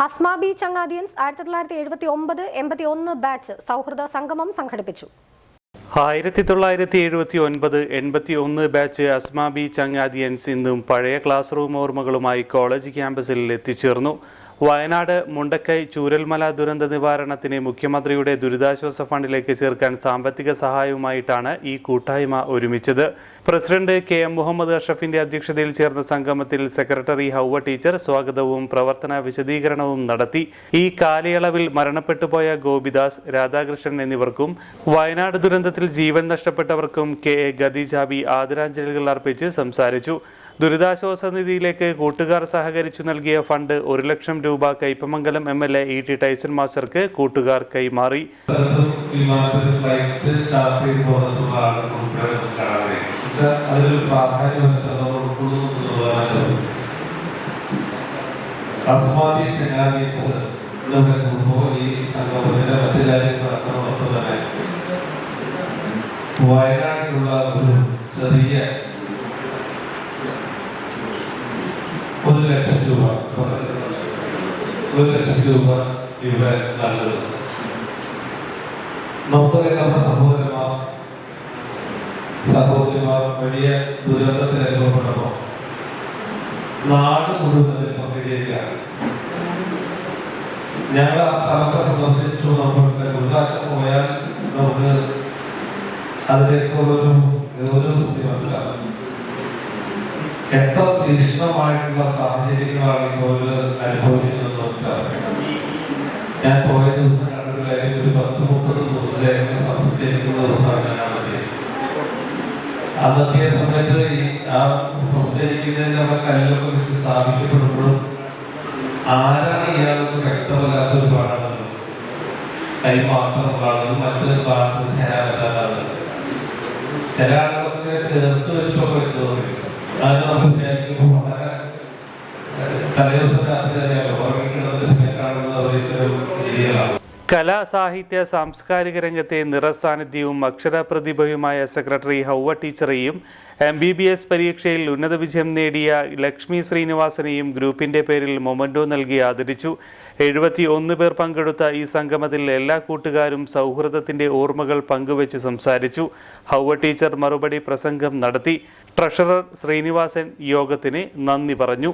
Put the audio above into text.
Asmabi ചങ്ങാതിയൻസ് 1979-81 batch സൗഹൃദ സംഗമം സംഘടിപ്പിച്ചു. 1979-81 ബാച്ച് അസ്മാബി ചങ്ങാതിയൻസ് ഇന്നും പഴയ ക്ലാസ് റൂം ഓർമ്മകളുമായി കോളേജ് ക്യാമ്പസിൽ എത്തിച്ചേർന്നു. വയനാട് മുണ്ടക്കൈ ചൂരൽമല ദുരന്ത നിവാരണത്തിന് മുഖ്യമന്ത്രിയുടെ ദുരിതാശ്വാസ ഫണ്ടിലേക്ക് ചേർക്കാൻ സാമ്പത്തിക സഹായവുമായിട്ടാണ് ഈ കൂട്ടായ്മ ഒരുമിച്ചത്. പ്രസിഡന്റ് KM മുഹമ്മദ് അഷ്റഫിന്റെ അധ്യക്ഷതയിൽ ചേർന്ന സംഗമത്തിൽ സെക്രട്ടറി ഹൗവ ടീച്ചർ സ്വാഗതവും പ്രവർത്തന വിശദീകരണവും നടത്തി. ഈ കാലയളവിൽ മരണപ്പെട്ടുപോയ ഗോപിദാസ്, രാധാകൃഷ്ണൻ എന്നിവർക്കും വയനാട് ദുരന്തത്തിൽ ജീവൻ നഷ്ടപ്പെട്ടവർക്കും KA ഖദീജാബി ആദരാഞ്ജലികൾ അർപ്പിച്ച് സംസാരിച്ചു. ദുരിതാശ്വാസ നിധിയിലേക്ക് കൂട്ടുകാർ സഹകരിച്ചു നൽകിയ ഫണ്ട് 1 ലക്ഷം രൂപ കയ്പമംഗലം MLA E.T. ടൈസൺ മാസ്റ്റർക്ക് കൂട്ടുകാർ കൈമാറി. വയനാട്ടിലുള്ള ഒരു ചെറിയ 1 ലക്ഷം രൂപ ഇവിടെ നൽകുന്നു. നമ്മുടെ സഹോദരിമാർ വലിയ ദുരന്തത്തിൽ അനുഭവപ്പെട്ടപ്പോൾ നാട് മുഴുവൻ പങ്കുചേരുകയാണ്. ഞങ്ങൾ ആ സ്ഥലത്തെ സന്ദർശിച്ചു. നമ്മൾ ഉല്ലാസം പോയാൽ നമുക്ക് അതിലേക്കുള്ളൊരു മനസ്സിലാകും. എത്ര തീക്ഷ്ണമായിട്ടുള്ള സാഹചര്യങ്ങളാണ് ഇപ്പോൾ അനുഭവിക്കുന്നത് മനസ്സിലാക്കുന്നത്. ഞാൻ പോയ ദിവസം കണ്ടിട്ടുള്ള ഒരു 10-30 മൃതദേഹങ്ങൾ സംസ്കരിക്കുന്ന ദിവസമാണ് ഞാൻ നടത്തിയത്. അന്നത്തെ സമയത്ത് ആ സംസ്കരിക്കുന്നതിന് അവിടെ കല്ലൊക്കെ വെച്ച് സ്ഥാപിക്കപ്പെടുമ്പോഴും ആരാണ് ഇയാൾക്ക് വ്യക്തമല്ലാത്തൊരു പാടാണല്ലോ. കൈ മാത്രമുള്ള ആളുകൾ, മറ്റൊരു ഭാഗത്ത് ചേരാൻ പറ്റാത്ത ആളുകൾ, ചില ആളുകളൊക്കെ ചേർത്ത് വെച്ചൊക്കെ വെച്ച് തോന്നിക്കും. അത് നമുക്ക് വിചാരിക്കുമ്പോൾ വളരെ തലേദിവസം രാത്രി അറിയാലോ ഉറങ്ങിക്കിടന്നിട്ട് കാണുന്നത് ഇത്തരം രീതികളാണ്. കലാ, സാഹിത്യ, സാംസ്കാരിക രംഗത്തെ നിറസാന്നിധ്യവും അക്ഷരപ്രതിഭയുമായ സെക്രട്ടറി ഹൗവ ടീച്ചറെയും MBBS പരീക്ഷയിൽ ഉന്നത വിജയം നേടിയ ലക്ഷ്മി ശ്രീനിവാസനെയും ഗ്രൂപ്പിന്റെ പേരിൽ മൊമന്റോ നൽകി ആദരിച്ചു. 71 പേർ പങ്കെടുത്ത ഈ സംഗമത്തിൽ എല്ലാ കൂട്ടുകാരും സൗഹൃദത്തിന്റെ ഓർമ്മകൾ പങ്കുവച്ച് സംസാരിച്ചു. ഹൗവ ടീച്ചർ മറുപടി പ്രസംഗം നടത്തി. ട്രഷറർ ശ്രീനിവാസൻ യോഗത്തിന് നന്ദി പറഞ്ഞു.